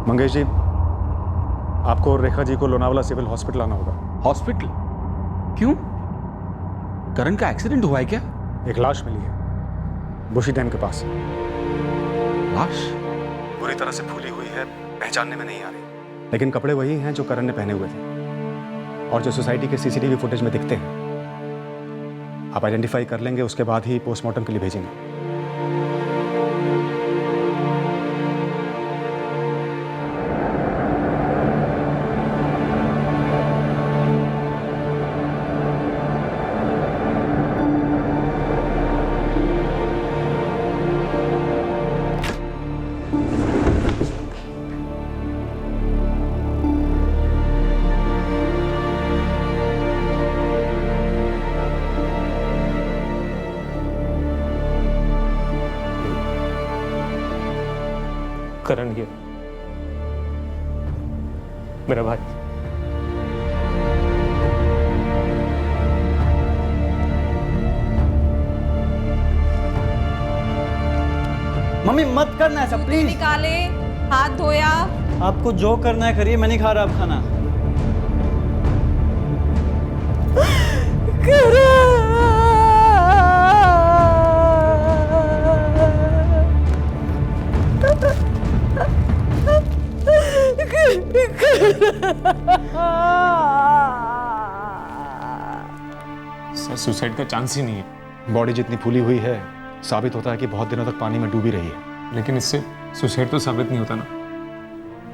मंगेश जी, आपको और रेखा जी को लोनावाला सिविल हॉस्पिटल आना होगा। हॉस्पिटल? क्यों? करण का एक्सीडेंट हुआ है क्या? एक लाश मिली है बुशी डैम के पास। लाश? बुरी तरह से फूली हुई है, पहचानने में नहीं आ रही, लेकिन कपड़े वही हैं जो करण ने पहने हुए थे और जो सोसाइटी के सीसीटीवी फुटेज में दिखते हैं। आप आइडेंटिफाई कर लेंगे, उसके बाद ही पोस्टमार्टम के लिए भेजेंगे। करण ये मेरा भाई। मम्मी मत करना ऐसा प्लीज। निकाले, हाथ धोया। आपको जो करना है करिए, मैं नहीं खा रहा अब खाना। सर सुसाइड का चांस ही नहीं है। बॉडी जितनी फूली हुई है, साबित होता है कि बहुत दिनों तक पानी में डूबी रही है। लेकिन इससे सुसाइड तो साबित नहीं होता ना,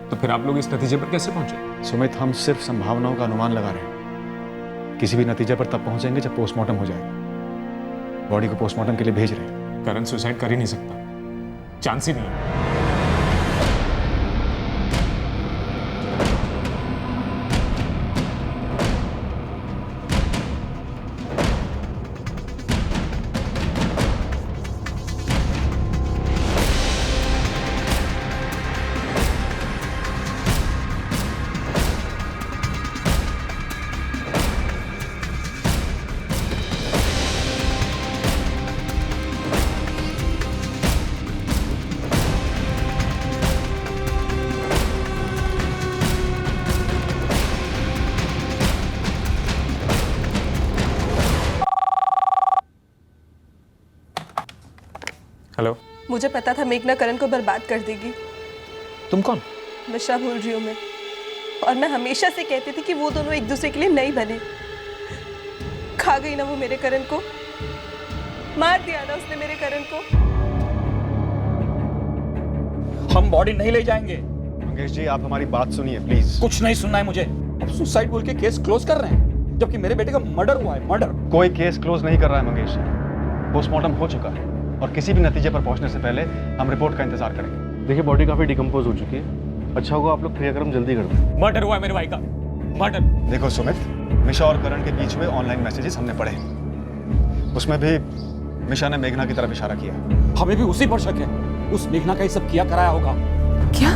तो फिर आप लोग इस नतीजे पर कैसे पहुंचे? सुमित, हम सिर्फ संभावनाओं का अनुमान लगा रहे हैं। किसी भी नतीजे पर तब पहुंचेंगे जब पोस्टमार्टम हो जाएगा। बॉडी को पोस्टमार्टम के लिए भेज रहे हैं। करण सुसाइड कर ही नहीं सकता, चांस ही नहीं है। हेलो। मुझे पता था मेघना करण को बर्बाद कर देगी। तुम कौन? नशा भूल रही हूँ मैं, और मैं हमेशा से कहती थी कि वो दोनों एक दूसरे के लिए नहीं बने। खा गई ना वो मेरे करण को, मार दिया ना उसने मेरे करण को। हम बॉडी नहीं ले जाएंगे। मंगेश जी, आप हमारी बात सुनिए प्लीज। कुछ नहीं सुनना है मुझे। अब सुसाइड बोल के केस क्लोज कर रहे हैं, जबकि मेरे बेटे का मर्डर हुआ है। मर्डर? कोई केस क्लोज नहीं कर रहा है मंगेश जी। पोस्टमार्टम हो चुका है और किसी भी नतीजे पर पहुंचने से पहले हम रिपोर्ट का इंतजार करेंगे। देखिए, बॉडी काफी डिकम्पोज हो चुकी है। अच्छा होगा आप लोग क्रियाक्रम जल्दी कर दें। मर्डर हुआ है मेरे भाई का, मर्डर। देखो सुमित, मिशा और करण के बीच में ऑनलाइन मैसेजेस हमने पढ़े, उसमें भी मिशा ने मेघना की तरफ इशारा किया। हमें भी उसी पर शक है। उस मेघना का ही सब किया कराया होगा। क्या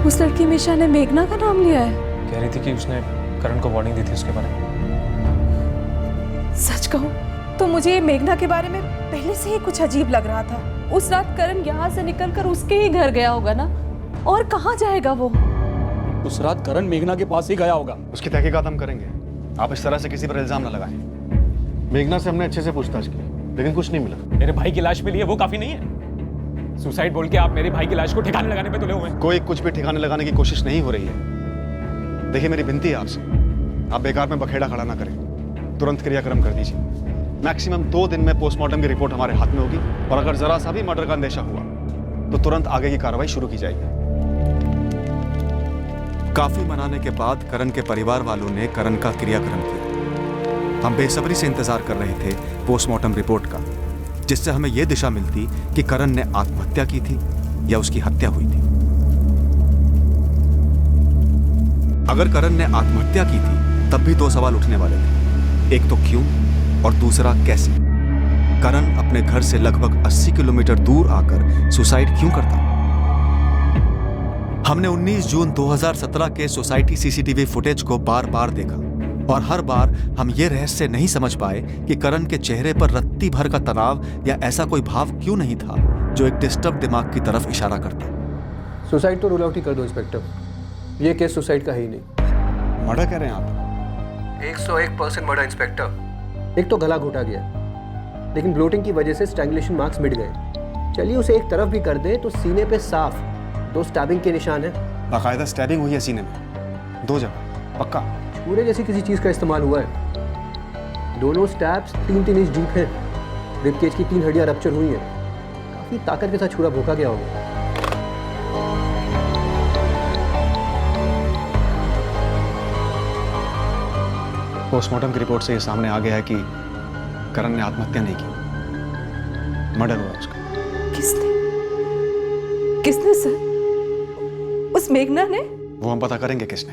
उस लड़की मिशा ने मेघना का नाम लिया है? कह रही थी कि उसने करण को वार्निंग दी थी उसके बारे में। सच कहूं तो मुझे मेघना के बारे में पहले से ही कुछ अजीब लग रहा था। उस रात करण यहाँ से निकलकर उसके ही घर गया होगा ना, और कहाँ जाएगा वो? उस रात करण मेघना के पास ही गया होगा। उसकी तहकीकात हम करेंगे। आप इस तरह से किसी पर इल्जाम न लगाएं। मेघना से हमने अच्छे से पूछताछ की, लेकिन कुछ नहीं मिला। मेरे भाई की लाश मिली है, वो काफी नहीं है? सुसाइड बोल के आप मेरे भाई की लाश को ठिकाने लगाने पे तुले हुए हैं। कोई कुछ भी ठिकाने लगाने की कोशिश नहीं हो रही है। देखिए, मेरी विनती है आपसे, आप बेकार में बखेड़ा खड़ा ना करें। तुरंत क्रियाक्रम कर दीजिए। मैक्सिमम 2 दिन में पोस्टमार्टम की रिपोर्ट हमारे हाथ में होगी, और अगर जरा सा भी मर्डर का अंदेशा हुआ तो तुरंत आगे की कार्रवाई शुरू की जाएगी। काफी मनाने के बाद करण के परिवार वालों ने करण का क्रियाक्रम किया। हम बेसब्री से इंतजार कर रहे थे पोस्टमार्टम रिपोर्ट का, जिससे हमें यह दिशा मिलती कि करण ने आत्महत्या की थी या उसकी हत्या हुई थी। अगर करण ने आत्महत्या की थी तब भी 2 सवाल उठने वाले थे। एक तो क्यों, और दूसरा कैसे। करण अपने घर से लगभग 80 किलोमीटर दूर आकर सुसाइड क्यों करता? हमने 19 जून 2017 के सोसाइटी सीसीटीवी फुटेज को बार बार देखा, और हर बार हम ये रहस्य नहीं समझ पाए कि करण के चेहरे पर रत्ती भर का तनाव या ऐसा कोई भाव क्यों नहीं था जो एक डिस्टर्ब दिमाग की तरफ इशारा करता। सुसाइड तो रूल आउट ही कर दो इंस्पेक्टर। ये केस सुसाइड का है ही नहीं। मर्डर कह रहे हैं आप? 101% मर्डर इंस्पेक्टर। एक तो गला घोटा गया, लेकिन ब्लोटिंग की वजह से स्ट्रैंगुलेशन मार्क्स मिट गए। चलिए उसे एक तरफ भी कर दे तो सीने पे साफ 2 स्टैबिंग के निशान है। बाकायदा स्टैबिंग हुई है सीने में, 2 जगह, पक्का? छुरे जैसी किसी चीज़ का इस्तेमाल हुआ है। दोनों स्टैब्स 3-3 इंच डीप हैं। रिब केज की 3 हड्डियां रप्चर हुई हैं। काफ़ी ताकत के साथ छुरा भोंका गया होगा। पोस्टमार्टम की रिपोर्ट से ये सामने आ गया है कि करण ने आत्महत्या नहीं की, मर्डर हुआ उसका। किसने सर? उस मेघना ने? वो हम पता करेंगे किसने,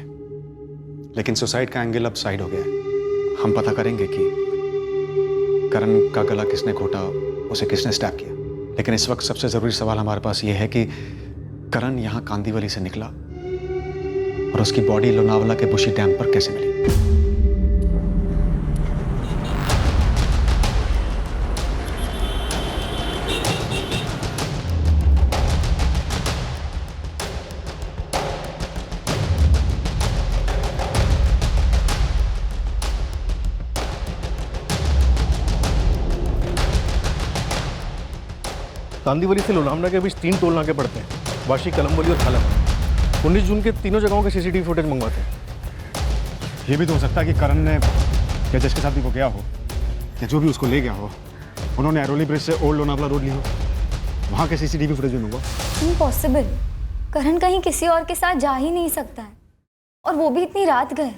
लेकिन सुसाइड का एंगल अब साइड हो गया है। हम पता करेंगे कि करण का गला किसने घोटा, उसे किसने स्टैब किया। लेकिन इस वक्त सबसे जरूरी सवाल हमारे पास ये है कि करण यहाँ कांदीवली से निकला और उसकी बॉडी लोनावला के बुशी डैम पर कैसे मिली। कांदीवली से लोनावला के बीच 3 टोल नाके पड़ते हैं, वाशी, कलमवली और खालम। 19 जून के तीनों जगहों के सीसीटीवी फुटेज मंगवाते हैं। ये भी तो हो सकता है कि करण ने या जिसके साथ भी वो गया हो या जो भी उसको ले गया हो, उन्होंने एरोली ब्रिज से ओल्ड लोनावला रोड ली हो। वहाँ के सीसीटीवी फुटेज भी मंगवा। इम्पॉसिबल। करण कहीं किसी और के साथ जा ही नहीं सकता है, और वो भी इतनी रात गए।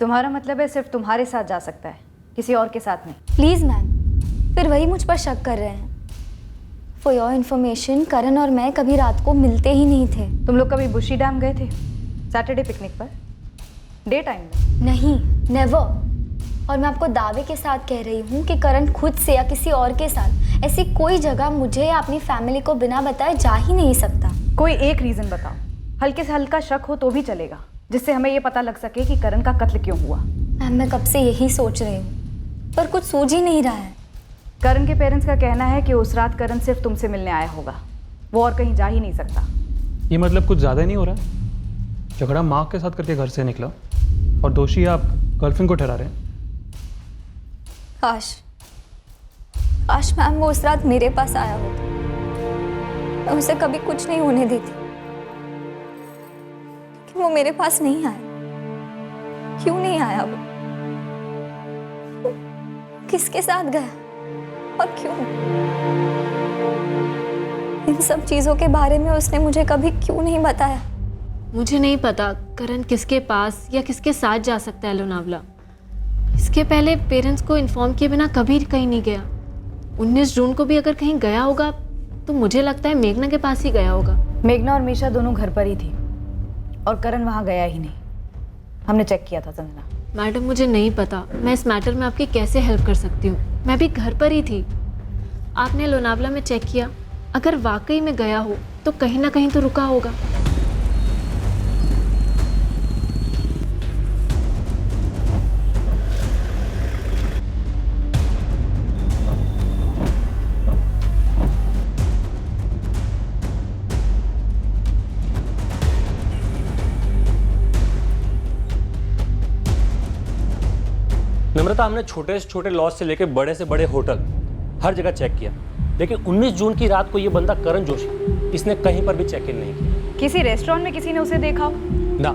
तुम्हारा मतलब है सिर्फ तुम्हारे साथ जा सकता है, किसी और के साथ नहीं? प्लीज मैम, फिर वही मुझ पर शक कर रहे हैं। फॉर योर इन्फॉर्मेशन, करण और मैं कभी रात को मिलते ही नहीं थे। तुम लोग कभी बुशी डैम गए थे सैटरडे पिकनिक पर, डे टाइम में? नहीं, नेवर। और मैं आपको दावे के साथ कह रही हूँ कि करण खुद से या किसी और के साथ ऐसी कोई जगह मुझे या अपनी फैमिली को बिना बताए जा ही नहीं सकता। कोई एक रीजन बताओ, हल्के से हल्का शक हो तो भी चलेगा, जिससे हमें ये पता लग सके कि करण का कत्ल क्यों हुआ। मैम, मैं कब से यही सोच रही हूँ, पर कुछ सूझ ही नहीं रहा है। करण के पेरेंट्स का कहना है कि उस रात करण सिर्फ तुमसे मिलने आया होगा, वो और कहीं जा ही नहीं सकता। ये मतलब कुछ ज़्यादा नहीं हो रहा? झगड़ा माँ के साथ करके घर से निकला और दोषी आप गर्लफ्रेंड को ठहरा रहे हैं। काश मैम वो उस रात मेरे पास आया होता, मैं उसे कभी कुछ नहीं होने देती। कि वो मेरे पास नहीं आया। क्यों नहीं आया वो किसके साथ गया और क्यों? इन सब चीजों के बारे में उसने मुझे कभी क्यों नहीं बताया? मुझे नहीं पता करण किसके पास या किसके साथ जा सकता है लोनावला। इसके पहले पेरेंट्स को इन्फॉर्म किए बिना कभी कहीं नहीं गया। 19 जून को भी अगर कहीं गया होगा तो मुझे लगता है मेघना के पास ही गया होगा। मेघना और मीशा दोनों घर पर ही थी और करण वहाँ गया ही नहीं। हमने चेक किया था संजना। मैडम, मुझे नहीं पता मैं इस मैटर में आपकी कैसे हेल्प कर सकती हूँ। मैं भी घर पर ही थी। आपने लोनावला में चेक किया, अगर वाकई में गया हो तो कहीं ना कहीं तो रुका होगा। नम्रता, हमने छोटे से छोटे लॉज से लेकर बड़े से बड़े होटल हर जगह चेक किया, लेकिन 19 जून की रात को ये बंदा करण जोशी, इसने कहीं पर भी चेक इन नहीं किया। किसी रेस्टोरेंट में किसी ने उसे देखा हो? ना,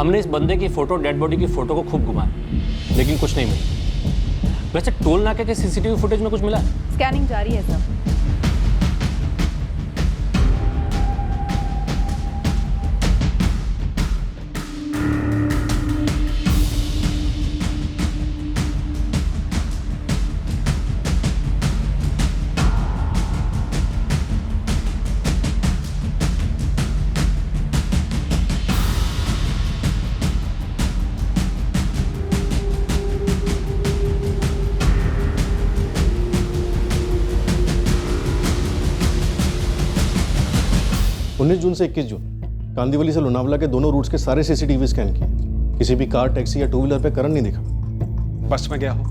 हमने इस बंदे की फोटो, डेड बॉडी की फोटो को खूब घुमाया, लेकिन कुछ नहीं मिला। वैसे टोल नाके के सीसीटीवी फुटेज में कुछ मिला? स्कैनिंग जारी है सर। जून से 21 जून कांदीवली से लोनावला के दोनों रूट्स के सारे सीसीटीवी स्कैन किए। किसी भी कार, टैक्सी या 2 व्हीलर पे करण नहीं दिखा। बस में गया हो,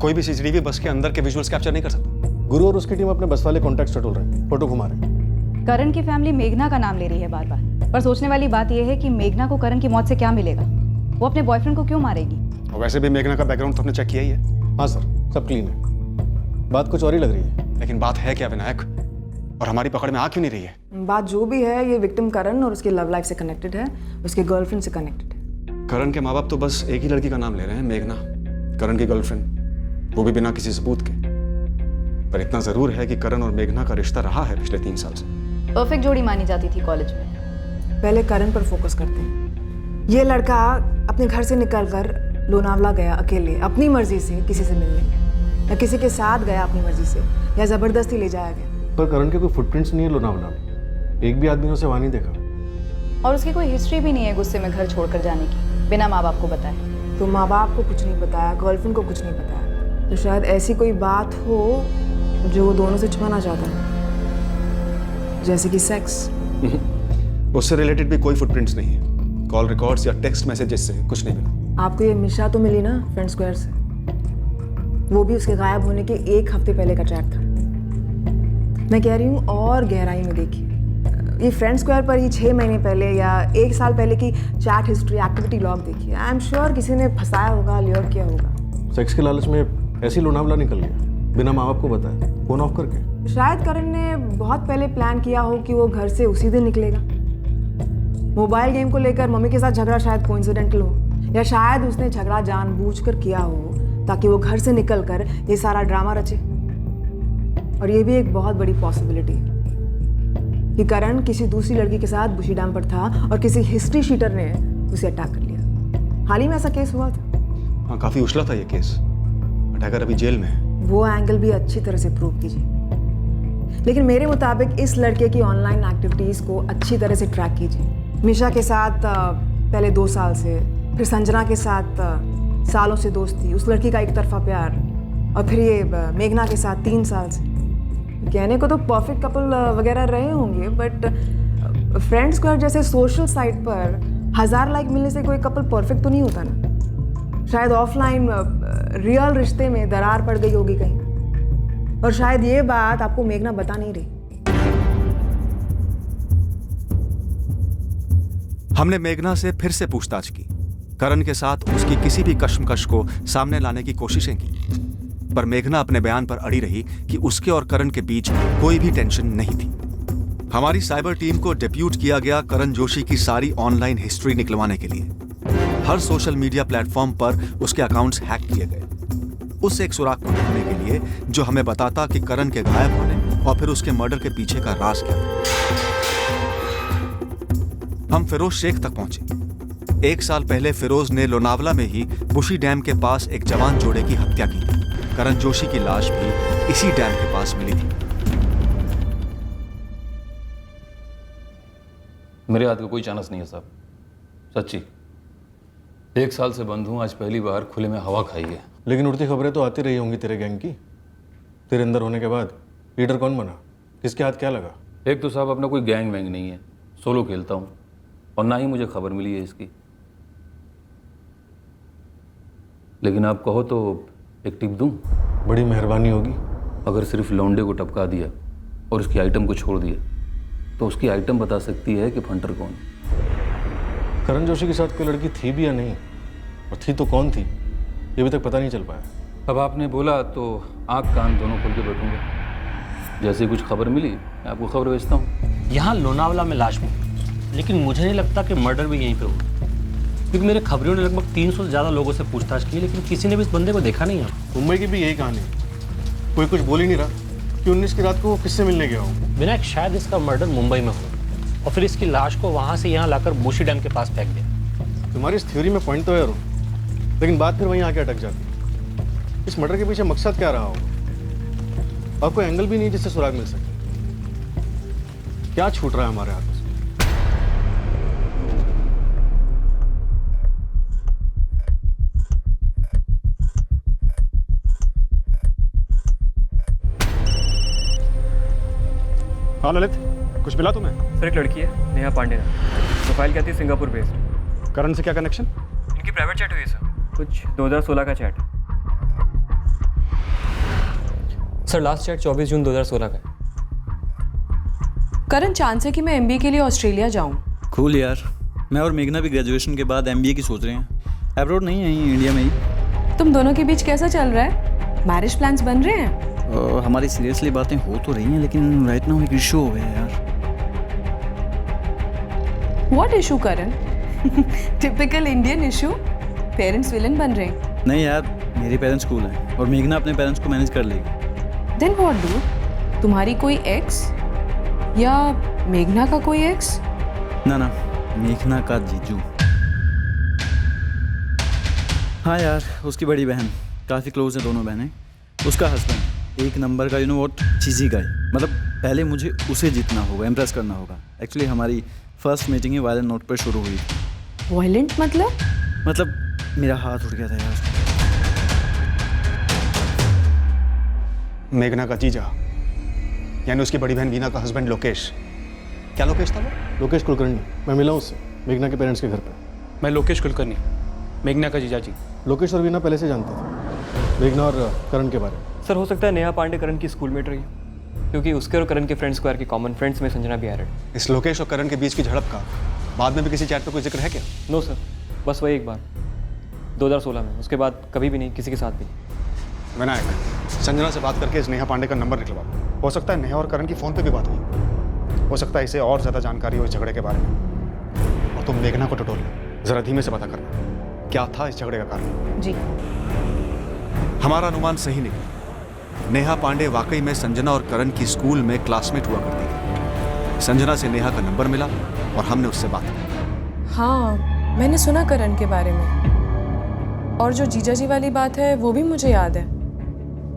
कोई भी सीसीटीवी बस के अंदर के विजुअल्स कैप्चर नहीं कर सकता। गुरु और उसकी टीम अपने बस वाले कॉन्टैक्ट्स टटोल रहे हैं, फोटो घुमा रहे हैं। करण की फैमिली मेघना का नाम ले रही है बार बार, पर सोचने वाली बात यह है कि मेघना को करण की मौत से क्या मिलेगा? वो अपने बॉयफ्रेंड को क्यों मारेगी? और वैसे भी मेघना का बैकग्राउंड तो हमने चेक किया ही है। हाँ सर, सब क्लीन है। बात कुछ और ही लग रही है। लेकिन बात है क्या विनायक, और हमारी पकड़ में आ क्यों नहीं रही है? बात जो भी है, ये विक्टिम करण और उसकी लव लाइफ से कनेक्टेड है, उसके गर्लफ्रेंड से कनेक्टेड है। करण के माँ बाप तो बस एक ही लड़की का नाम ले रहे हैं, मेघना, करण की गर्लफ्रेंड, वो भी बिना किसी सबूत के। पर इतना जरूर है कि करण और मेघना का रिश्ता रहा है पिछले 3 साल से। परफेक्ट जोड़ी मानी जाती थी कॉलेज में। पहले करण पर फोकस करते हैं। ये लड़का अपने घर से निकलकर लोनावला गया अकेले, अपनी मर्जी से किसी से मिलने, या किसी के साथ गया अपनी मर्जी से, या जबरदस्ती ले जाया गया। पर करण के कोई फुटप्रिंट्स नहीं है लोनावला में। एक भी आदमी ने उसे वहां नहीं देखा। और उसकी कोई हिस्ट्री भी नहीं है गुस्से में घर छोड़कर जाने की, बिना माँ बाप को बताए। तो माँ बाप को कुछ नहीं बताया, गर्लफ्रेंड को कुछ नहीं बताया, तो शायद ऐसी कोई बात हो जो वो दोनों से छुपाना चाहता है, जैसे कि सेक्स। उससे रिलेटेड भी कोई फुटप्रिंट्स नहीं है। कॉल रिकॉर्ड्स या टेक्स्ट मैसेजेस से कुछ नहीं मिला। आपको ये मिशा तो मिली ना फ्रेंड स्क्वायर से, वो भी उसके गायब होने के 1 हफ्ते पहले का चैट था। मैं कह रही हूँ और गहराई में देखिए, ये फ्रेंड स्क्वायर पर ही 6 महीने पहले या 1 साल पहले की चैट हिस्ट्री, एक्टिविटी लॉग देखिए। आई एम श्योर किसी ने फंसाया होगा, ल्योर किया होगा। सेक्स के लालच में ऐसी लोनावला निकल गया बिना माँ बाप को बताए, फोन ऑफ करके। शायद करण ने बहुत पहले प्लान किया हो कि वो घर से उसी दिन निकलेगा। मोबाइल गेम को लेकर मम्मी के साथ झगड़ा शायद कोइंसिडेंटल हो, या शायद उसने झगड़ा जानबूझकर किया हो ताकि वो घर से निकलकर ये सारा ड्रामा रचे। और ये भी एक बहुत बड़ी पॉसिबिलिटी है कि करण किसी दूसरी लड़की के साथ बुशी डैम पर था और किसी हिस्ट्री शीटर ने उसे अटैक कर लिया। हाल ही में ऐसा केस हुआ था। हाँ, काफी उछला था ये केस। अटैकर अभी जेल में है। वो एंगल भी अच्छी तरह से प्रूव कीजिए। लेकिन मेरे मुताबिक इस लड़के की ऑनलाइन एक्टिविटीज को अच्छी तरह से ट्रैक कीजिए। मिशा के साथ पहले 2 साल से, फिर संजना के साथ सालों से दोस्ती, उस लड़की का एक तरफा प्यार, और फिर ये मेघना के साथ 3 साल से। कहने को तो परफेक्ट कपल वगैरह रहे होंगे, बट फ्रेंड स्क्वायर जैसे सोशल साइट पर 1000 लाइक मिलने से कोई कपल परफेक्ट तो नहीं होता ना। शायद ऑफलाइन रियल रिश्ते में दरार पड़ गई होगी कहीं, और शायद ये बात आपको मेघना बता नहीं रही। हमने मेघना से फिर से पूछताछ की, करण के साथ उसकी किसी भी कश्मकश को सामने लाने की कोशिशें की, पर मेघना अपने बयान पर अड़ी रही कि उसके और करण के बीच कोई भी टेंशन नहीं थी। हमारी साइबर टीम को डेप्यूट किया गया करण जोशी की सारी ऑनलाइन हिस्ट्री निकलवाने के लिए। हर सोशल मीडिया प्लेटफॉर्म पर उसके अकाउंट्स हैक किए गए, उस एक सुराग को ढूंढने के लिए जो हमें बताता कि करण के गायब होने और फिर उसके मर्डर के पीछे का राज क्या था। हम फिरोज शेख तक पहुंचे। 1 साल पहले फिरोज ने लोनावला में ही बुशी डैम के पास एक जवान जोड़े की हत्या की। करण जोशी की लाश भी इसी डैम के पास मिली थी। मेरे हाथ का कोई चांस नहीं है साहब, सच्ची। 1 साल से बंद हूं, आज पहली बार खुले में हवा खाई है। लेकिन उड़ती खबरें तो आती रही होंगी तेरे गैंग की। तेरे अंदर होने के बाद लीडर कौन बना, किसके हाथ क्या लगा? एक तो साहब अपना कोई गैंग वैंग नहीं है, सोलो खेलता हूं, और ना ही मुझे खबर मिली है इसकी। लेकिन आप कहो तो एक टिप दूं? बड़ी मेहरबानी होगी। अगर सिर्फ लौंडे को टपका दिया और उसकी आइटम को छोड़ दिया तो उसकी आइटम बता सकती है कि फंटर कौन। करण जोशी के साथ कोई लड़की थी भी या नहीं, और थी तो कौन थी, ये अभी तक पता नहीं चल पाया। अब आपने बोला तो आँख कान दोनों खोल के बैठूंगा। जैसे कुछ खबर मिली मैं आपको खबर भेजता हूँ। यहाँ लोनावला में लाश मिली, लेकिन मुझे नहीं लगता कि मर्डर भी यहीं पे हुआ, क्योंकि मेरे खबरियों ने लगभग 300 से ज़्यादा लोगों से पूछताछ की, लेकिन किसी ने भी इस बंदे को देखा नहीं है। मुंबई की भी यही कहानी है, कोई कुछ बोल ही नहीं रहा कि 19 की रात को वो किससे मिलने गया हो। विनायक, शायद इसका मर्डर मुंबई में हो और फिर इसकी लाश को वहाँ से यहाँ लाकर बुशी डैम के पास फेंक दिया। तुम्हारी इस थ्योरी में पॉइंट तो है, लेकिन बात फिर वहीं आके अटक जाती है। इस मर्डर के पीछे मकसद क्या रहा होगा, और कोई एंगल भी नहीं जिससे सुराग मिल सके। क्या छूट रहा है हमारे हाथ से? हाँ ललित, कुछ मिला तुम्हें? सर एक लड़की है, नेहा पांडे, प्रोफाइल कहती है सिंगापुर बेस्ड। करण से क्या कनेक्शन? इनकी प्राइवेट चैट हुई है सर, कुछ 2016 का चैट। सर लास्ट चैट 24 जून 2016 का है। करण, चांस है कि मैं एमबीए के लिए ऑस्ट्रेलिया जाऊं। कूल यार, मैं और मेघना भी ग्रेजुएशन के बाद एमबीए की सोच रहे हैं। अब्रॉड नहीं, यहीं इंडिया में ही। तुम दोनों के बीच कैसा चल रहा है? मैरिज प्लान्स बन रहे हैं? हमारी सीरियसली बातें हो तो रही हैं, लेकिन राइट नाउ एक इशू हो गया यार। What issue Karan? Typical Indian issue. Parents villain बन रहे हैं। नहीं यार, मेरे पेरेंट्स कूल हैं और मेघना अपने पेरेंट्स को मैनेज कर लेगी। Then what do? तुम्हारी कोई एक्स या मेघना का कोई एक्स? ना ना, मेघना का जीजू। हाँ यार, उसकी बड़ी बहन, काफ़ी क्लोज है दोनों बहनें। उसका हस्बैंड एक नंबर का, यू नो व्हाट, चीज़ी गाय। मतलब पहले मुझे उसे जीतना होगा, इम्प्रेस करना होगा। एक्चुअली हमारी फर्स्ट मीटिंग ही वायलेंट नोट पर शुरू हुई थी। वायलेंट मतलब मेरा हाथ उठ गया था यार। मेघना का जीजा यानी उसकी बड़ी बहन वीना का हस्बैंड लोकेश। क्या लोकेश था वो? लोकेश कुलकर्णी। मैं मिला उससे मेघना के पेरेंट्स के घर पे। मैं लोकेश कुलकर्णी, मेघना का जीजा जी। लोकेश और वीना पहले से जानते थे मेघना और करण के बारे में। सर हो सकता है नेहा पांडे करण की स्कूलमेट रही, क्योंकि उसके और करण के फ्रेंड स्क्वायर की कॉमन फ्रेंड्स में संजना भी एडेड। इस लोकेश और करण के बीच की झड़प का बाद में भी किसी चैट पे कोई जिक्र है क्या? नो सर, बस वही एक बार 2016 में, उसके बाद कभी भी नहीं, किसी के साथ भी नहीं। विनायक, संजना से बात करके इस नेहा पांडे का नंबर निकलवा। हो सकता है नेहा और करण की फ़ोन पे भी बात हुई। हो सकता है इसे और ज़्यादा जानकारी हो इस झगड़े के बारे में। और तुम मेघना को टटोल लो, ज़रा धीमे से पता करना क्या था इस झगड़े का कारण। जी। हमारा अनुमान सही निकला। नेहा पांडे वाकई में संजना और करण की स्कूल में क्लासमेट हुआ करती थी। संजना से नेहा का नंबर मिला और हमने उससे बात की। हाँ, मैंने सुना करण के बारे में। और जो जीजा जी वाली बात है वो भी मुझे याद है।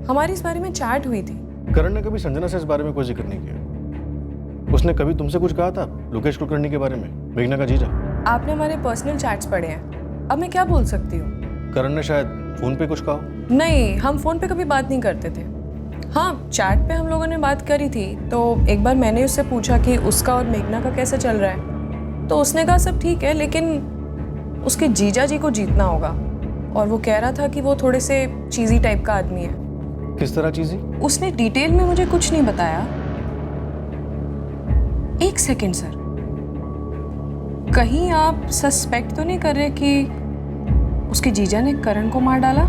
हमारी इस बारे में चैट हुई थी। करण ने कभी संजना से इस बारे में कोई जिक्र नहीं किया। उसने कभी तुमसे कुछ कहा था लोकेश कुलकर्णी के बारे में, मेघना का जीजा? आपने हमारे पर्सनल चैट्स पढ़े हैं, अब मैं क्या बोल सकती हूँ? करण ने शायद फोन पे कुछ कहा। नहीं, हम फोन पे कभी बात नहीं करते थे। हाँ, चैट पे हम लोगों ने बात करी थी। तो एक बार मैंने उससे पूछा कि उसका और मेघना का कैसे चल रहा है, तो उसने कहा सब ठीक है, लेकिन उसके जीजा जी को जीतना होगा। और वो कह रहा था कि वो थोड़े से चीज़ी टाइप का आदमी है। किस तरह चीज़ी? उसने डिटेल में मुझे कुछ नहीं बताया। एक सेकंड सर, कहीं आप सस्पेक्ट तो नहीं कर रहे कि उसके जीजा ने करण को मार डाला?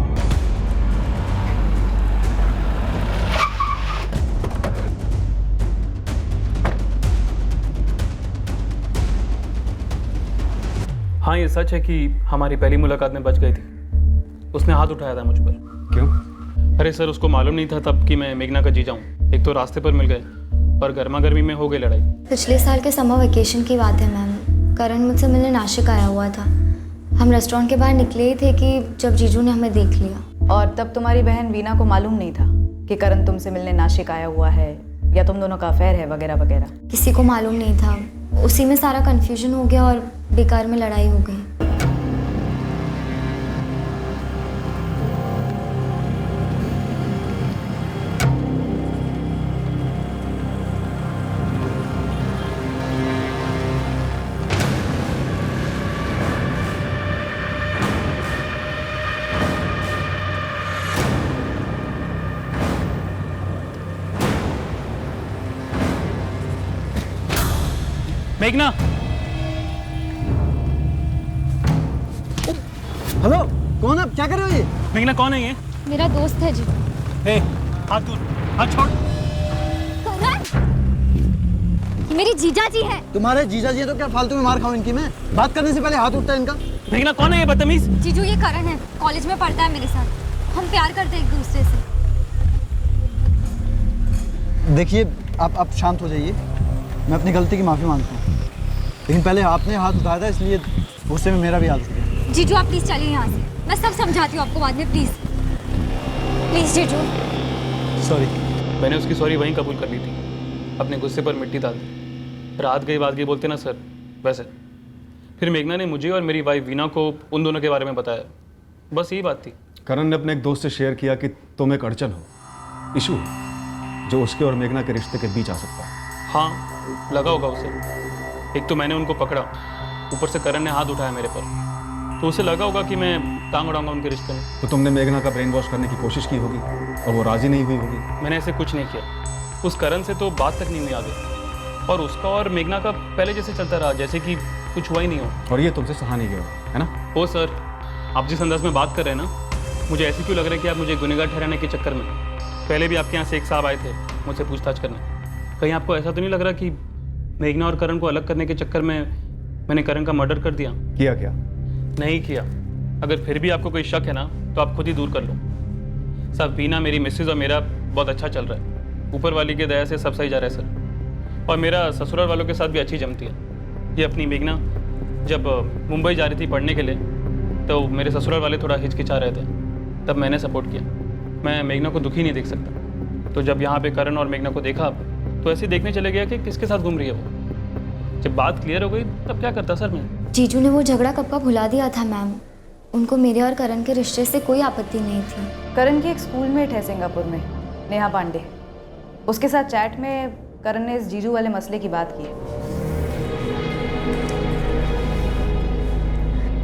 हाँ, ये सच है कि हमारी पहली मुलाकात में बच गई थी। उसने हाथ उठाया था मुझ पर। क्यों? अरे सर, उसको मालूम नहीं था तब कि मैं मेघना का जीजा हूँ। एक तो रास्ते पर मिल गए और गर्मा गर्मी में हो गई लड़ाई। पिछले साल के समर वेकेशन की बात है मैम। करण मुझसे मिलने नासिक आया हुआ था। हम रेस्टोरेंट के बाहर निकले ही थे कि जब जीजू ने हमें देख लिया। और तब तुम्हारी बहन वीना को मालूम नहीं था कि करण तुमसे मिलने नासिक आया हुआ है या तुम दोनों का अफेयर है वगैरह वगैरह? किसी को मालूम नहीं था। उसी में सारा कन्फ्यूजन हो गया और बेकार में लड़ाई हो गई। मेघना! हेलो, कौन आप? क्या कर रहे हो ये? मेघना कौन है ये? मेरा दोस्त है जी। हे, हाथ दूर, हाथ छोड़। ये मेरी जीजा जी है। तुम्हारे जीजा जी है तो क्या फालतू में मार खाऊं इनकी मैं? बात करने से पहले हाथ उठता है इनका। मेघना कौन है ये बदतमीज? जीजू, ये करण है, कॉलेज में पढ़ता है मेरे साथ। हम प्यार करते हैं एक दूसरे से। देखिए, आप शांत हो जाइए। मैं अपनी गलती की माफ़ी मांगता हूँ, लेकिन पहले आपने हाथ उठाया था, इसलिए गुस्से में मेरा भी हाथ उठ गया। जीजू, आप प्लीज चलिए यहाँ से। मैं सब समझाती हूँ आपको बाद में। प्लीज प्लीज जीजू। सॉरी। मैंने उसकी सॉरी वहीं कबूल कर ली थी, अपने गुस्से पर मिट्टी डाल दी। रात गई बात गई बोलते ना सर, वैसे। फिर मेघना ने मुझे और मेरी वाइफ वीना को उन दोनों के बारे में बताया। बस यही बात थी। करण ने अपने एक दोस्त से शेयर किया कि तुम एक अड़चन हो, इशू जो उसके और मेघना के रिश्ते के बीच आ सकता है। हाँ, लगा होगा उसे। एक तो मैंने उनको पकड़ा, ऊपर से करण ने हाथ उठाया मेरे पर, तो उसे लगा होगा कि मैं टांग उड़ाऊंगा उनके रिश्ते में। तो तुमने मेघना का ब्रेन वॉश करने की कोशिश की होगी और वो राजी नहीं हुई होगी। मैंने ऐसे कुछ नहीं किया। उस करण से तो बात तक नहीं हुई आगे। और उसका और मेघना का पहले जैसे चलता रहा, जैसे कि कुछ हुआ ही नहीं हो। और ये तुमसे सहा नहीं गया, है ना? ओ सर, आप जिस अंदाज में बात कर रहे हैं ना, मुझे ऐसे क्यों लग रहा है कि आप मुझे गुनहगार ठहराने के चक्कर में, पहले भी आपके यहाँ से एक साहब आए थे मुझसे पूछताछ करने, कहीं आपको ऐसा तो नहीं लग रहा कि मेघना और करण को अलग करने के चक्कर में मैंने करण का मर्डर कर दिया? किया क्या? नहीं किया। अगर फिर भी आपको कोई शक है ना तो आप खुद ही दूर कर लो। साहब, वीना मेरी मिसेज और मेरा बहुत अच्छा चल रहा है, ऊपर वाली की दया से सब सही जा रहा है सर। और मेरा ससुराल वालों के साथ भी अच्छी जमती है। ये अपनी मेघना जब मुंबई जा रही थी पढ़ने के लिए तो मेरे ससुराल वाले थोड़ा हिचकिचा रहे थे, तब मैंने सपोर्ट किया। मैं मेघना को दुखी नहीं देख सकता, तो जब यहाँ पे करण और मेघना को देखा तो ऐसे देखने चले गया कि किसके साथ घूम रही है वो। जब बात क्लियर हो गई तब क्या करता सर मैं? जीजू ने वो झगड़ा कब का भुला दिया था मैम। उनको मेरे और करण के रिश्ते से कोई आपत्ति नहीं थी। करण की एक स्कूलमेट है सिंगापुर में, नेहा पांडे। उसके साथ चैट में करण ने इस जीजू वाले मसले की बात की है।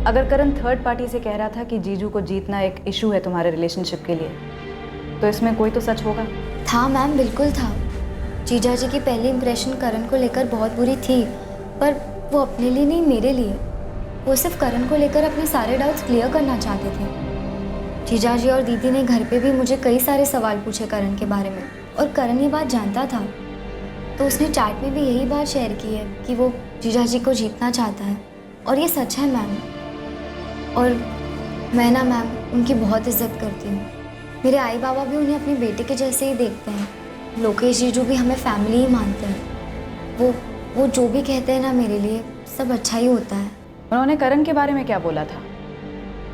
अगर करण थर्ड पार्टी से कह रहा था कि जीजू को जीतना एक इशू है तुम्हारे रिलेशनशिप के लिए, तो इसमें कोई तो सच होगा। था मैम, बिल्कुल था। जीजा जी की पहली इंप्रेशन करण को लेकर बहुत बुरी थी, पर वो अपने लिए नहीं, मेरे लिए। वो सिर्फ करण को लेकर अपने सारे डाउट्स क्लियर करना चाहते थे। जीजा जी और दीदी ने घर पे भी मुझे कई सारे सवाल पूछे करण के बारे में, और करण ये बात जानता था, तो उसने चैट में भी यही बात शेयर की है कि वो जीजा जी को जीतना चाहता है, और ये सच है मैम। और मैं ना मैम उनकी बहुत इज्जत करती हूँ। मेरे आई बाबा भी उन्हें अपने बेटे के जैसे ही देखते हैं। लोकेश जीजू भी हमें फैमिली ही मानते हैं। वो जो भी कहते हैं ना, मेरे लिए सब अच्छा ही होता है। उन्होंने करण के बारे में क्या बोला था?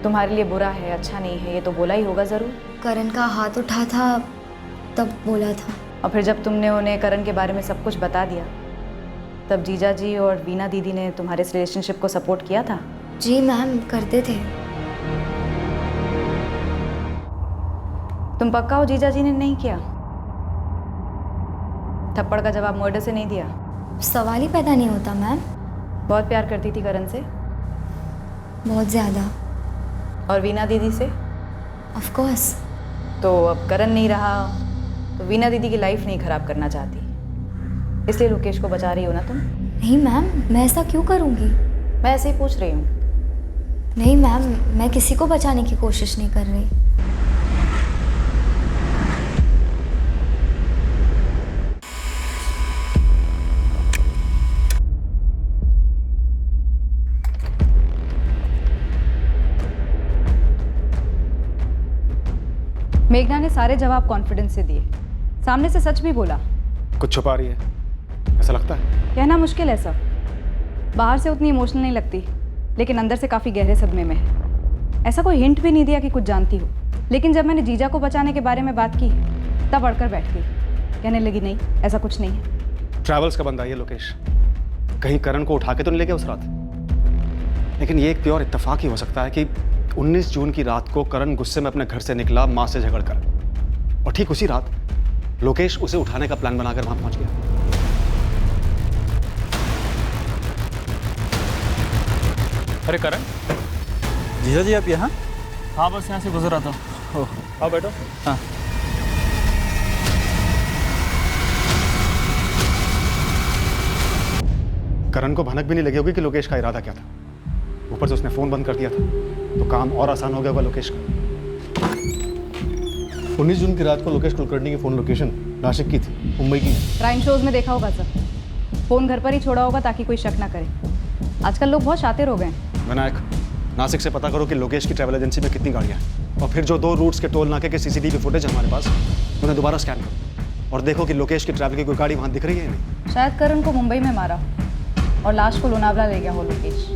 तुम्हारे लिए बुरा है, अच्छा नहीं है, ये तो बोला ही होगा ज़रूर। करण का हाथ उठा था तब बोला था। और फिर जब तुमने उन्हें करण के बारे में सब कुछ बता दिया, तब जीजा जी और वीना दीदी ने तुम्हारे इस रिलेशनशिप को सपोर्ट किया था? जी मैम, करते थे। तुम पक्का हो जीजा जी ने नहीं किया? थप्पड़ का जवाब मर्डर से नहीं दिया? सवाल ही पैदा नहीं होता मैम। बहुत प्यार करती थी करण से? बहुत ज़्यादा। और वीना दीदी से? Of course. तो अब करण नहीं रहा तो वीना दीदी की लाइफ नहीं खराब करना चाहती, इसलिए लोकेश को बचा रही हो ना तुम? नहीं मैम, मैं ऐसा क्यों करूँगी? मैं ऐसे ही पूछ रही हूँ। नहीं मैम, मैं किसी को बचाने की कोशिश नहीं कर रही। मेघना ने सारे जवाब कॉन्फिडेंस से दिए, सामने से सच भी बोला। कुछ छुपा रही है, ऐसा लगता है? कहना मुश्किल है सब। बाहर से उतनी इमोशनल नहीं लगती, लेकिन अंदर से काफ़ी गहरे सदमे में है। ऐसा कोई हिंट भी नहीं दिया कि कुछ जानती हो, लेकिन जब मैंने जीजा को बचाने के बारे में बात की तब अड़कर बैठ गई। कहने लगी नहीं, ऐसा कुछ नहीं है। ट्रैवल्स का बंदा है ये लोकेश, कहीं करण को उठा के तो नहीं ले गया उस रात? लेकिन ये एक प्योर इत्तेफाक ही हो सकता है कि 19 जून की रात को करण गुस्से में अपने घर से निकला माँ से झगड़कर, और ठीक उसी रात लोकेश उसे उठाने का प्लान बनाकर वहां पहुंच गया। अरे करण। जीजा जी आप यहाँ? हाँ, बस यहाँ से गुजर रहा था। आओ बैठो। हाँ। करण को भनक भी नहीं लगी होगी कि लोकेश का इरादा क्या था। ऊपर से उसने फोन बंद कर दिया था, तो काम और आसान हो गया होगा लोकेश का। 19 जून की रात को लोकेश कुलकर्णी की फ़ोन लोकेशन नासिक की थी, मुंबई की। क्राइम शोज में देखा होगा सर, फ़ोन घर पर ही छोड़ा होगा ताकि कोई शक ना करे। आजकल लोग बहुत शातिर हो गए हैं। विनायक, नासिक से पता करो कि लोकेश की ट्रैवल एजेंसी में कितनी गाड़ियाँ हैं, और फिर जो 2 रूट्स के टोल नाके के CCTV फुटेज हमारे पास, उन्हें दोबारा स्कैन करो और देखो कि लोकेश की ट्रैवल की कोई गाड़ी वहाँ दिख रही है या नहीं। शायद करण को मुंबई में मारा और लाश को लोनावला ले गया हो लोकेश।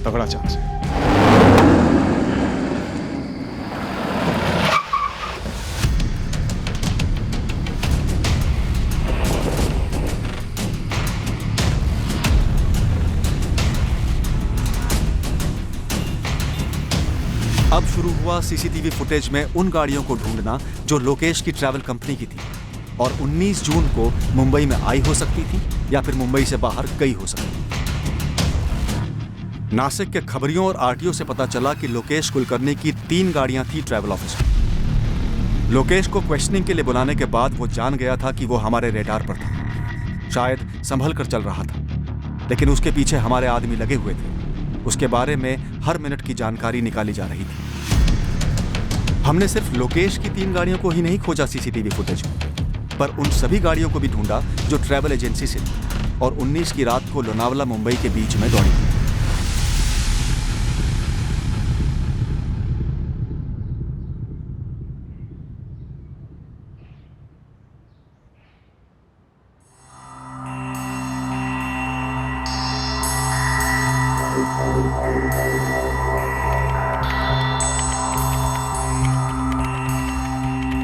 तगड़ा चांस है। अब शुरू हुआ CCTV फुटेज में उन गाड़ियों को ढूंढना जो लोकेश की ट्रैवल कंपनी की थी और 19 जून को मुंबई में आई हो सकती थी या फिर मुंबई से बाहर गई हो सकती थी। नासिक के खबरियों और RTO से पता चला कि लोकेश कुलकर्णी की 3 गाड़ियां थी ट्रैवल ऑफिस में। लोकेश को क्वेश्चनिंग के लिए बुलाने के बाद वो जान गया था कि वो हमारे रेडार पर था। शायद संभल कर चल रहा था, लेकिन उसके पीछे हमारे आदमी लगे हुए थे। उसके बारे में हर मिनट की जानकारी निकाली जा रही थी। हमने सिर्फ लोकेश की 3 गाड़ियों को ही नहीं खोजा सीसीटीवी फुटेज में, पर उन सभी गाड़ियों को भी ढूंढा जो ट्रैवल एजेंसी से थी और 19 की रात को लोनावला मुंबई के बीच में दौड़ी थी।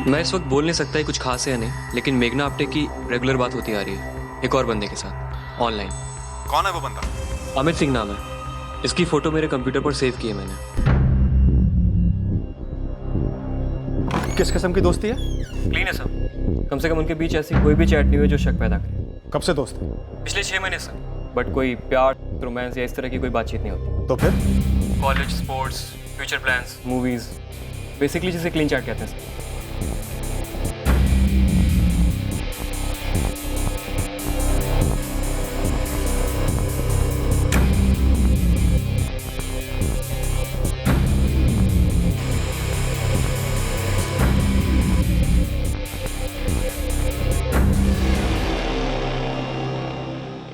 मैं इस वक्त बोल नहीं सकता ही कुछ खास है या नहीं, लेकिन मेघना आप्टे की रेगुलर बात होती आ रही है एक और बंदे के साथ ऑनलाइन। कौन है वो बंदा? अमित सिंह नाम है। इसकी फोटो मेरे कंप्यूटर पर सेव की है मैंने। किस किस्म की दोस्ती है? क्लीन है सब। कम से कम उनके बीच ऐसी कोई भी चैट नहीं हुई जो शक पैदा करे। कब से दोस्त है? पिछले 6 महीने से। बट कोई प्यार, रोमांस या इस तरह की कोई बातचीत नहीं होती। तो फिर? College, sports, future plans, movies, basically जिसे क्लीन चैट कहते हैं।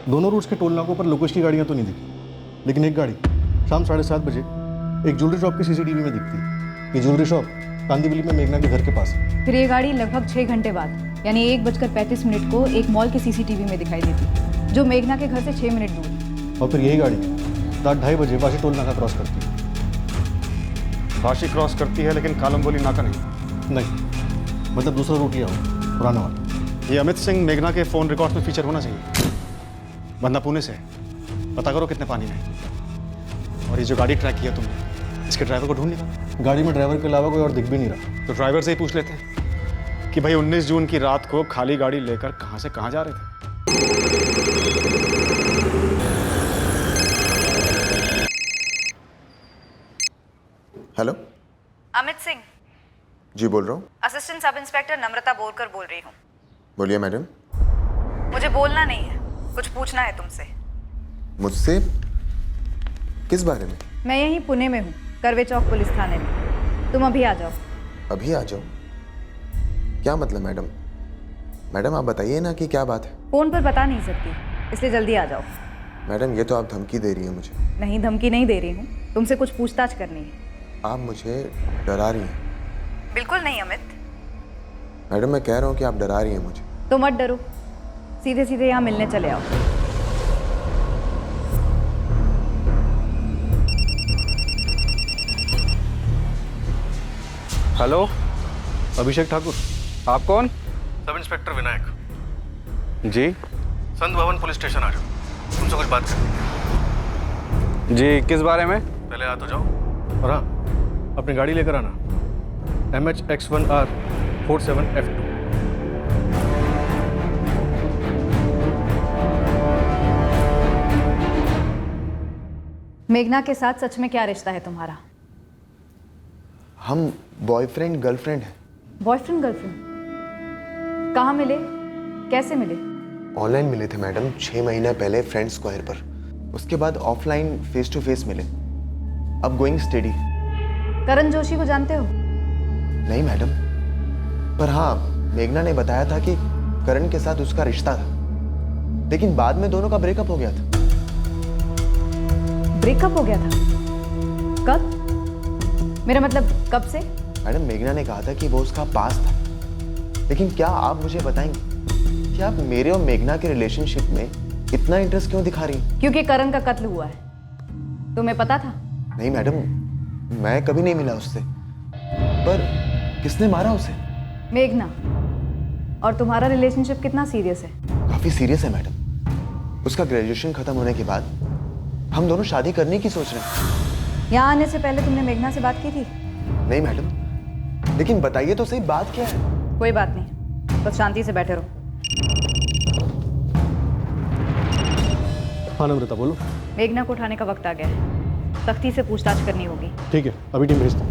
दोनों रूट्स के टोल नाकों पर लोकेश की गाड़ियां तो नहीं दिखी, लेकिन एक गाड़ी शाम 7:30 बजे एक ज्वेलरी शॉप की सीसीटीवी में दिखती है। ये ज्वेलरी शॉप कांदीवली में मेघना के घर के पास है। फिर ये गाड़ी लगभग 6 घंटे बाद यानी 1:35 को एक मॉल के सीसीटीवी में दिखाई देती, जो मेघना के घर से 6 मिनट दूर। और फिर यही गाड़ी रात 2:30 बजे वाशी टोल नाका क्रॉस करती है। वाशी क्रॉस करती है लेकिन कालमबोली नाका नहीं। मतलब दूसरा रूट लिया हो, पुराना वाला। ये अमित सिंह मेघना के फ़ोन रिकॉर्ड में फीचर होना चाहिए। बंदा पुणे से है, पता करो कितने पानी में। और ये जो गाड़ी ट्रैक किया तुमने, इसके ड्राइवर को ढूंढ निकालो। गाड़ी में ड्राइवर के अलावा कोई और दिख भी नहीं रहा। तो ड्राइवर से ही पूछ लेते हैं कि भाई 19 जून की रात को खाली गाड़ी लेकर कहाँ से कहाँ जा रहे थे। हेलो, अमित सिंह जी बोल रहा हूँ। असिस्टेंट सब इंस्पेक्टर नम्रता बोरकर बोल रही हूँ। बोलिए मैडम। मुझे बोलना नहीं है, कुछ पूछना है तुमसे। मुझसे? किस बारे में? मैं यहीं पुणे में हूँ, करवे चौक पुलिस थाने में। तुम अभी आ जाओ। अभी आ जाओ? क्या मतलब मैडम? मैडम आप बताइए ना कि क्या बात है। फोन पर बता नहीं सकती, इसलिए जल्दी आ जाओ। मैडम ये तो आप धमकी दे रही हैं मुझे। नहीं, धमकी नहीं दे रही हूँ, तुमसे कुछ पूछताछ करनी है। आप मुझे डरा रही हैं। बिल्कुल नहीं अमित। मैडम मैं कह रहा हूँ कि आप डरा रही हैं मुझे। तो मत डरो, सीधे सीधे यहाँ मिलने चले आओ। हेलो, अभिषेक ठाकुर। आप कौन? सब इंस्पेक्टर विनायक जी। संत भवन पुलिस स्टेशन आ जाओ, तुमसे कुछ बात करनी। जी, किस बारे में? पहले आ तो जाओ, और हाँ अपनी गाड़ी लेकर आना। MHX1R 47F2। मेघना के साथ सच में क्या रिश्ता है तुम्हारा? हम बॉयफ्रेंड गर्लफ्रेंड हैं। Boyfriend girlfriend? कहाँ मिले, कैसे मिले? ऑनलाइन मिले थे मैडम 6 महीने पहले फ्रेंड स्क्वायर पर। उसके बाद ऑफलाइन फेस टू फेस मिले। अब गोइंग स्टडी। करण जोशी को जानते हो? नहीं मैडम, पर हाँ मेघना ने बताया था कि करण के साथ उसका रिश्ता था, लेकिन बाद में दोनों का ब्रेकअप हो गया था। ब्रेकअप हो गया था? कब? मेरा मतलब कब से? मैडम मेघना ने कहा था कि वो उसका पास था, लेकिन क्या आप मुझे बताएंगे कि आप मेरे और मेघना के रिलेशनशिप में इतना इंटरेस्ट क्यों दिखा रही हैं? क्योंकि करण का कत्ल हुआ है। तुम्हें पता था? नहीं मैडम, मैं कभी नहीं मिला उससे। पर किसने मारा उसे? मेघना। और तुम्हारा रिलेशनशिप कितना सीरियस है? काफी सीरियस है मैडम। उसका ग्रेजुएशन खत्म होने के बाद हम दोनों शादी करने की सोच रहे हैं। यहाँ आने से पहले तुमने मेघना से बात की थी? नहीं मैडम, लेकिन बताइए तो सही बात क्या है? कोई बात नहीं, बस शांति से बैठे रहो। हाँ नम्रता बोलो। मेघना को उठाने का वक्त आ गया है, सख्ती से पूछताछ करनी होगी। ठीक है, अभी टीम भेजता हूँ।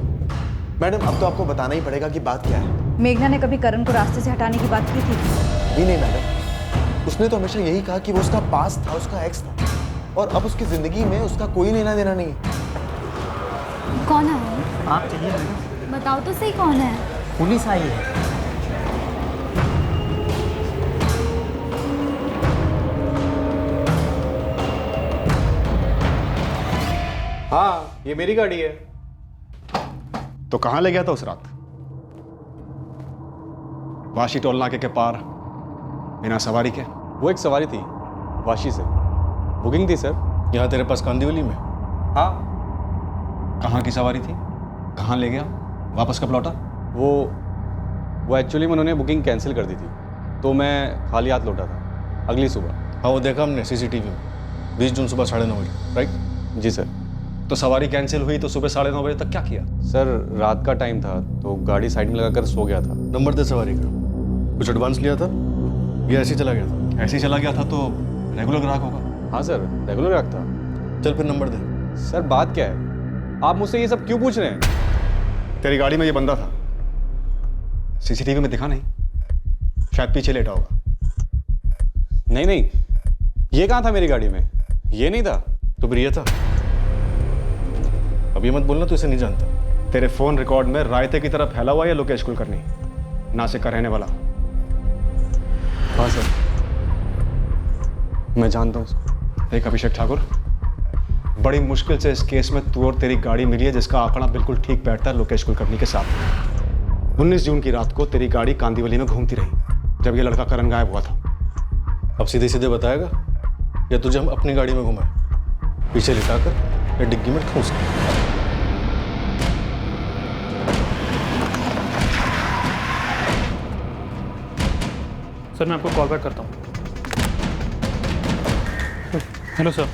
मैडम अब तो आपको बताना ही पड़ेगा कि बात क्या है। मेघना ने कभी करण को रास्ते से हटाने की बात की थी? भी नहीं मैडम, उसने तो हमेशा यही कहा कि वो उसका पास था, उसका एक्स था, और अब उसकी जिंदगी में उसका कोई लेना देना नहीं है। कौन है? आप चलिए मैडम। बताओ तो सही कौन है? पुलिस आई है। हाँ, ये मेरी गाड़ी है। तो कहां ले गया था उस रात? वाशी टोल नाके के पार बिना सवारी के? वो एक सवारी थी वाशी से, बुकिंग थी सर, यहाँ तेरे पास कांदिवली में। हाँ। कहाँ की सवारी थी? कहाँ ले गया? वापस कब लौटा? वो एक्चुअली में उन्होंने बुकिंग कैंसिल कर दी थी, तो मैं खाली हाथ लौटा था अगली सुबह। हाँ, वो देखा हमने सीसीटीवी में, 20 जून सुबह 9:30 बजे। राइट जी सर। तो सवारी कैंसिल हुई तो सुबह 9:30 बजे तक क्या किया? सर रात का टाइम था तो गाड़ी साइड में लगाकर सो गया था। नंबर दे सवारी का, कुछ एडवांस लिया था या ऐसे ही चला गया था? ऐसे ही चला गया था तो रेगुलर ग्राहक होगा। हाँ सर, रेगुलर ग्राहक था। चल फिर नंबर दे। सर बात क्या है, आप मुझसे ये सब क्यों पूछ रहे हैं? तेरी गाड़ी में ये बंदा था, सीसीटीवी में दिखा नहीं, शायद पीछे लेटा होगा। नहीं, ये कहाँ था मेरी गाड़ी में? ये नहीं था। तो फिर ये था? अब ये मत बोलना तू इसे नहीं जानता। तेरे फोन रिकॉर्ड में रायते की तरह फैला हुआ या लोकेश कुलकर्णी, नासिक का रहने वाला? हाँ सर, मैं जानता हूँ उसको। देख अभिषेक ठाकुर, बड़ी मुश्किल से इस केस में तू और तेरी गाड़ी मिली है जिसका आंकड़ा बिल्कुल ठीक बैठता है लोकेश कुलकर्णी के साथ। 19 जून की रात को तेरी गाड़ी कांदिवली में घूमती रही जब ये लड़का करण गायब हुआ था। अब सीधे सीधे बताएगा या तुझे हम अपनी गाड़ी में घुमाए, पीछे लिटाकर या डिग्गी में ठूंस कर? सर मैं आपको कॉल बैक करता हूँ। Hello sir.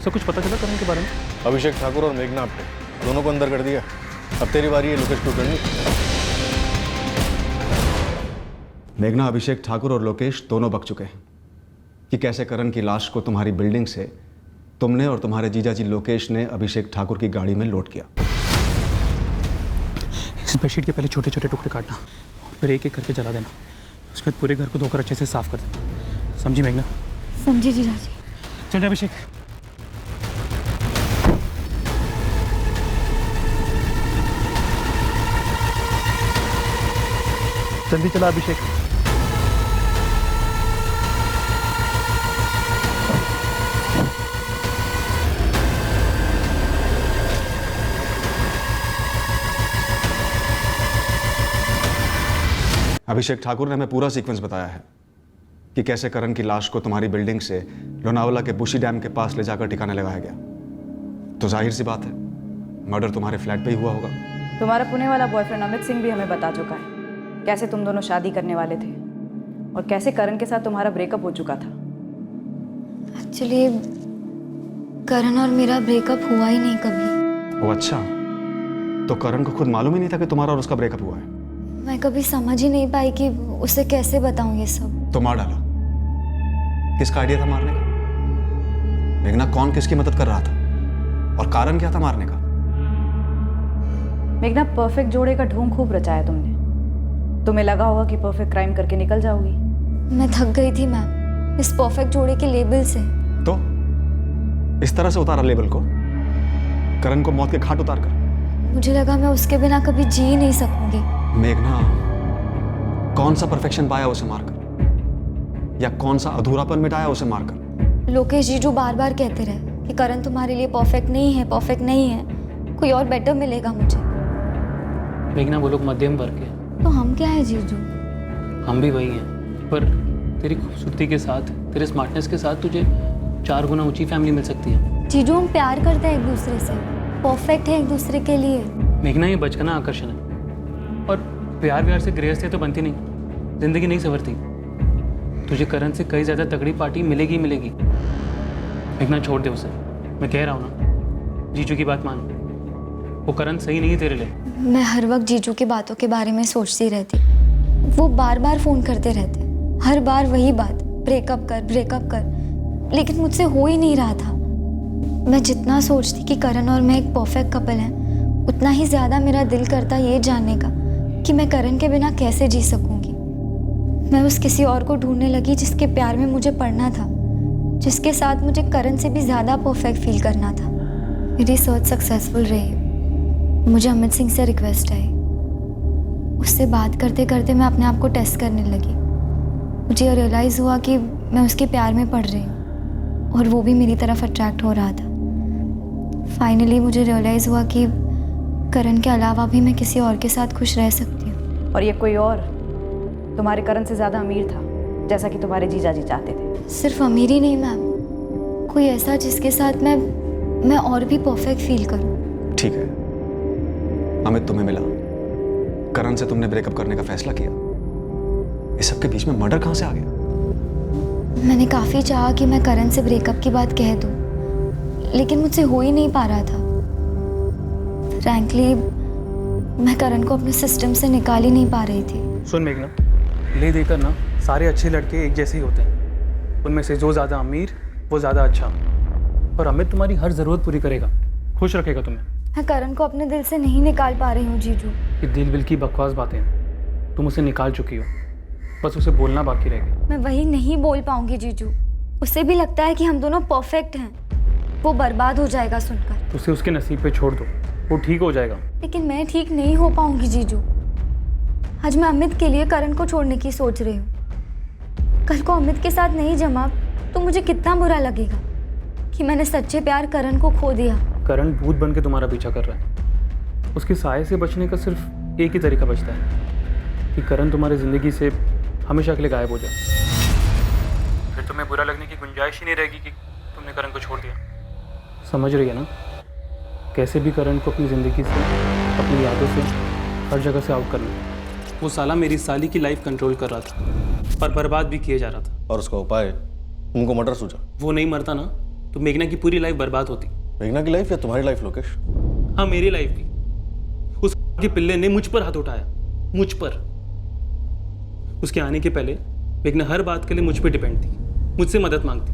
सर कुछ पता चला करण के बारे में? अभिषेक ठाकुर और मेघना आपटे दोनों को अंदर कर दिया। अब तेरी बारी है लोकेश कुलकर्णी। मेघना, अभिषेक ठाकुर और लोकेश दोनों बक चुके हैं कि कैसे करण की लाश को तुम्हारी बिल्डिंग से तुमने और तुम्हारे जीजाजी लोकेश ने अभिषेक ठाकुर की गाड़ी में लोड किया। इस बेडशीट के पहले छोटे छोटे टुकड़े काटना, फिर एक एक करके जला देना, उसके बाद पूरे घर को धोकर अच्छे से साफ कर देना। समझी मेघना? समझी जीजाजी। चल अभिषेक। जल्दी चला अभिषेक। अभिषेक ठाकुर ने हमें पूरा सीक्वेंस बताया है कि कैसे करण की लाश को तुम्हारी बिल्डिंग से लोनावला के बुशी डैम के पास ले जाकर ठिकाने लगाया गया। तो जाहिर सी बात है मर्डर तुम्हारे फ्लैट पे ही हुआ होगा। तुम्हारा पुणे वाला बॉयफ्रेंड अमित सिंह भी हमें बता चुका है कैसे तुम दोनों शादी करने वाले थे और कैसे करण के साथ तुम्हारा ब्रेकअप हो चुका था। एक्चुअली करण और मेरा ब्रेकअप हुआ ही नहीं कभी। वो अच्छा, तो करण को खुद मालूम ही नहीं था कि तुम्हारा और उसका ब्रेकअप हुआ है? मैं कभी समझ ही नहीं पाई कि उसे कैसे बताऊं ये सब। तो मार डाला। किसका आइडिया था मारने का? मेघना, कौन किसकी मदद कर रहा था और कारण क्या था मारने का? मेघना, परफेक्ट जोड़े का ढोंग खूब रचाया तुमने। तुम्हें लगा होगा कि परफेक्ट क्राइम करके निकल जाओगी। मैं थक गई थी मैम इस परफेक्ट जोड़े के लेबल से। तो इस तरह से उतारा लेबल को, करण को मौत के घाट उतार कर। मुझे लगा मैं उसके बिना कभी जी ही नहीं सकूंगी। मेघना, कौन सा परफेक्शन पाया उसे मारकर, या कौन सा अधूरापन मिटाया उसे मारकर? लोकेश जी जो बार बार कहते रहे कि करण तुम्हारे लिए परफेक्ट नहीं है, परफेक्ट नहीं है, कोई और बेटर मिलेगा मुझे। मेघना, वो लोग मध्यम वर्ग के, तो हम क्या है जीजू? हम भी वही हैं, पर तेरी खूबसूरती के साथ, तेरे स्मार्टनेस के साथ तुझे 4 गुना ऊंची फैमिली मिल सकती है। जीजू, हम प्यार करते हैं एक दूसरे से, परफेक्ट है एक दूसरे के लिए। मेघना, ये बचपना आकर्षण है और प्यार व्यार से गृहस्थी तो बनती नहीं, जिंदगी नहीं संवरती। तुझे करण से कई ज़्यादा तगड़ी पार्टी मिलेगी मिलेगी। मेघना, छोड़ दे उसे, मैं कह रहा हूँ ना, जीजू की बात मान, वो करण सही नहीं है तेरे लिए। मैं हर वक्त जीजू की बातों के बारे में सोचती रहती। वो बार बार फ़ोन करते रहते, हर बार वही बात, ब्रेकअप कर, लेकिन मुझसे हो ही नहीं रहा था। मैं जितना सोचती कि करण और मैं एक परफेक्ट कपल हैं, उतना ही ज़्यादा मेरा दिल करता ये जानने का कि मैं करण के बिना कैसे जी सकूंगी। मैं उस किसी और को ढूंढने लगी जिसके प्यार में मुझे पड़ना था, जिसके साथ मुझे करण से भी ज़्यादा परफेक्ट फील करना था। मेरी सर्च सक्सेसफुल रही। मुझे अमित सिंह से रिक्वेस्ट आई। उससे बात करते करते मैं अपने आप को टेस्ट करने लगी। मुझे रियलाइज़ हुआ कि मैं उसके प्यार में पड़ रही हूँ और वो भी मेरी तरफ अट्रैक्ट हो रहा था। फाइनली मुझे रियलाइज़ हुआ कि करण के अलावा भी मैं किसी और के साथ खुश रह सकती हूँ। और ये कोई और तुम्हारे करण से ज़्यादा अमीर था, जैसा कि तुम्हारे जीजा जी चाहते थे। सिर्फ अमीर ही नहीं मैम, कोई ऐसा जिसके साथ मैं और भी परफेक्ट फील करूँ। ठीक है, अमित तुम्हें मिला, करण से तुमने ब्रेकअप करने का फैसला किया। इस सब के बीच में मर्डर कहाँ से आ गया? मैंने काफ़ी चाहा कि मैं करण से ब्रेकअप की बात कह दूँ, लेकिन मुझसे हो ही नहीं पा रहा था। फ्रैंकली मैं करण को अपने सिस्टम से निकाल ही नहीं पा रही थी। सुन मेघना, ले देकर ना सारे अच्छे लड़के एक जैसे ही होते हैं। उनमें से जो ज़्यादा अमीर वो ज़्यादा अच्छा। और अमित तुम्हारी हर ज़रूरत पूरी करेगा, खुश रखेगा तुम्हें। मैं करण को अपने दिल से नहीं निकाल पा रही हूँ जीजू। ये दिल विल की बकवास बातें हैं। तुम उसे निकाल चुकी हो, बस उसे बोलना बाकी रह गया। मैं वही नहीं बोल पाऊंगी जीजू। उसे भी लगता है कि हम दोनों परफेक्ट हैं। वो बर्बाद हो जाएगा सुनकर। उसे उसके नसीब पे छोड़ दो, वो ठीक हो जाएगा। लेकिन मैं ठीक नहीं हो पाऊंगी जीजू। आज मैं अमित के लिए करण को छोड़ने की सोच रही हूँ। कल को अमित के साथ नहीं जमा तो मुझे कितना बुरा लगेगा कि मैंने सच्चे प्यार करण को खो दिया। करण भूत बन के तुम्हारा पीछा कर रहा है। उसके साए से बचने का सिर्फ एक ही तरीका बचता है कि करण तुम्हारी ज़िंदगी से हमेशा के लिए गायब हो जाए। फिर तुम्हें बुरा लगने की गुंजाइश ही नहीं रहेगी कि तुमने करण को छोड़ दिया। समझ रही है ना? कैसे भी करण को अपनी ज़िंदगी से, अपनी यादों से, हर जगह से आउट करना। वो साला मेरी साली की लाइफ कंट्रोल कर रहा था पर बर्बाद भी किया जा रहा था। और उसका उपाय उनको मर्डर सूझा। वो नहीं मरता ना तो मेघना की पूरी लाइफ बर्बाद होती। मेघना की लाइफ या तुम्हारी लाइफ लोकेश? हाँ, मेरी लाइफ भी। उस के पिल्ले ने मुझ पर हाथ उठाया, मुझ पर। उसके आने के पहले मेघना हर बात के लिए मुझ पर डिपेंड थी, मुझसे मदद मांगती।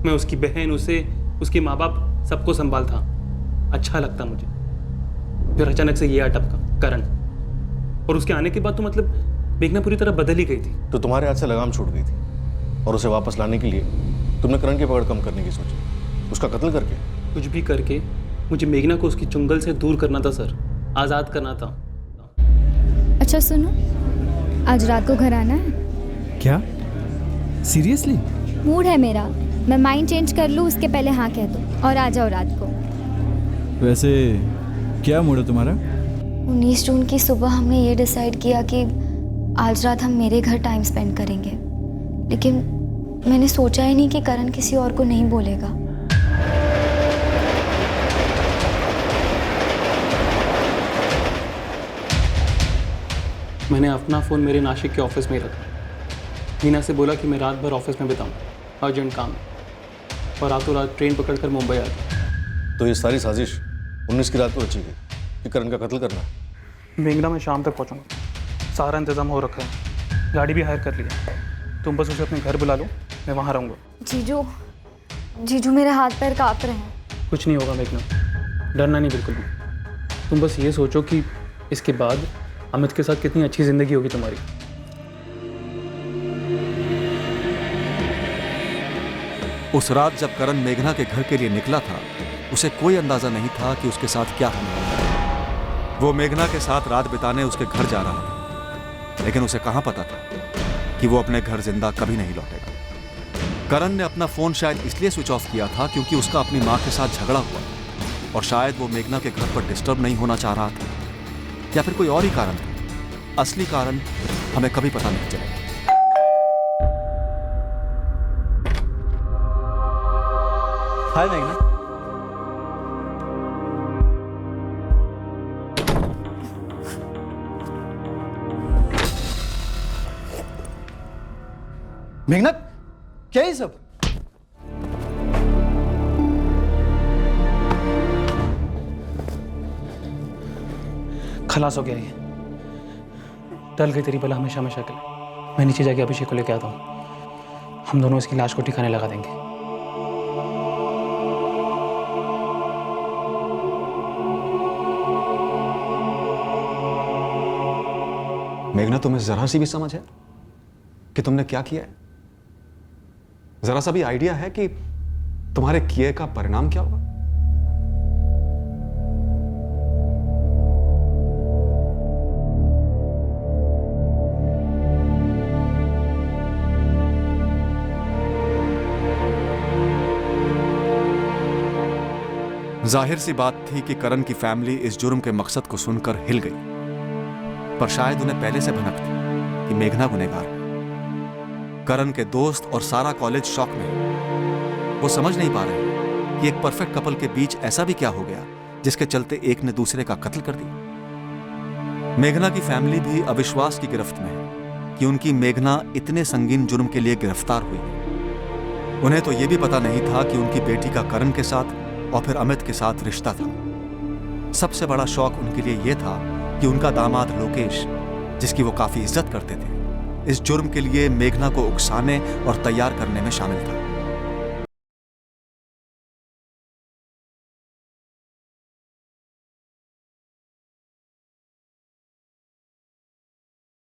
मैं उसकी बहन, उसे, उसके माँ बाप सबको संभालता। अच्छा लगता मुझे। फिर अचानक से ये अटपका करण, और उसके आने के बाद तो मतलब मेघना पूरी तरह बदल ही गई थी। तो तुम्हारे हाथ से लगाम छूट गई थी और उसे वापस लाने के लिए तुमने करण की पकड़ कम करने की सोची, उसका कत्ल करके। कुछ भी करके मुझे मेघना को उसकी चुंगल से दूर करना था सर, आज़ाद करना था। अच्छा सुनो, आज रात को घर आना है? क्या? सीरियसली? मूड है मेरा, मैं माइंड चेंज कर लूँ उसके पहले हाँ कह दो और आ जाओ रात को। वैसे क्या मूड है तुम्हारा? 19 जून की सुबह हमने ये डिसाइड किया कि आज रात हम मेरे घर टाइम स्पेंड करेंगे, लेकिन मैंने सोचा ही नहीं कि करण किसी और को नहीं बोलेगा। मैंने अपना फ़ोन मेरे नासिक के ऑफिस में ही रखा। मीना से बोला कि मैं रात भर ऑफिस में बिताऊँ, अर्जेंट काम है, और रातों रात ट्रेन पकड़कर मुंबई आ गया। तो ये सारी साजिश 19 की रात को रची गई कि करण का कत्ल करना? मेघना में शाम तक पहुँचूँगा, सारा इंतज़ाम हो रखा है, गाड़ी भी हायर कर लिया। तुम बस उसे अपने घर बुला लो, मैं वहाँ रहूँगा। जीजू, जीजू मेरे हाथ पैर काँप रहे हैं। कुछ नहीं होगा मेघना, डरना नहीं बिल्कुल भी। तुम बस ये सोचो कि इसके बाद अमित के साथ कितनी अच्छी ज़िंदगी होगी तुम्हारी। उस रात जब करण मेघना के घर के लिए निकला था, उसे कोई अंदाजा नहीं था कि उसके साथ क्या होने वाला है। वो मेघना के साथ रात बिताने उसके घर जा रहा था, लेकिन उसे कहां पता था कि वो अपने घर जिंदा कभी नहीं लौटेगा। करण ने अपना फोन शायद इसलिए स्विच ऑफ किया था क्योंकि उसका अपनी मां के साथ झगड़ा हुआ, और शायद वो मेघना के घर पर डिस्टर्ब नहीं होना चाह रहा था, या फिर कोई और ही कारण था। असली कारण हमें कभी पता नहीं चलेगा। हाय मेघना। मेघना, क्या है सब? खलास हो गया ये, टल गई तेरी बला हमेशा हमेशा के लिए। मैं नीचे जाके अभिषेक को लेके आता हूँ, हम दोनों इसकी लाश को ठिकाने लगा देंगे। मेघना, तुम्हें जरा सी भी समझ है? कि तुमने क्या किया है? जरा सा भी आइडिया है कि तुम्हारे किए का परिणाम क्या होगा? जाहिर सी बात थी कि करण की फैमिली इस जुर्म के मकसद को सुनकर हिल गई, पर शायद उन्हें पहले से भनक थी कि मेघना गुनहगार है। करण के दोस्त और सारा कॉलेज शॉक में है। वो समझ नहीं पा रहे कि एक परफेक्ट कपल के बीच ऐसा भी क्या हो गया जिसके चलते एक ने दूसरे का कत्ल कर दिया। मेघना की फैमिली भी अविश्वास की गिरफ्त में है कि उनकी मेघना इतने संगीन जुर्म के लिए गिरफ्तार हुई। उन्हें तो यह भी पता नहीं था कि उनकी बेटी का करण के साथ और फिर अमित के साथ रिश्ता था। सबसे बड़ा शौक उनके लिए यह था कि उनका दामाद लोकेश, जिसकी वो काफी इज्जत करते थे, इस जुर्म के लिए मेघना को उकसाने और तैयार करने में शामिल था।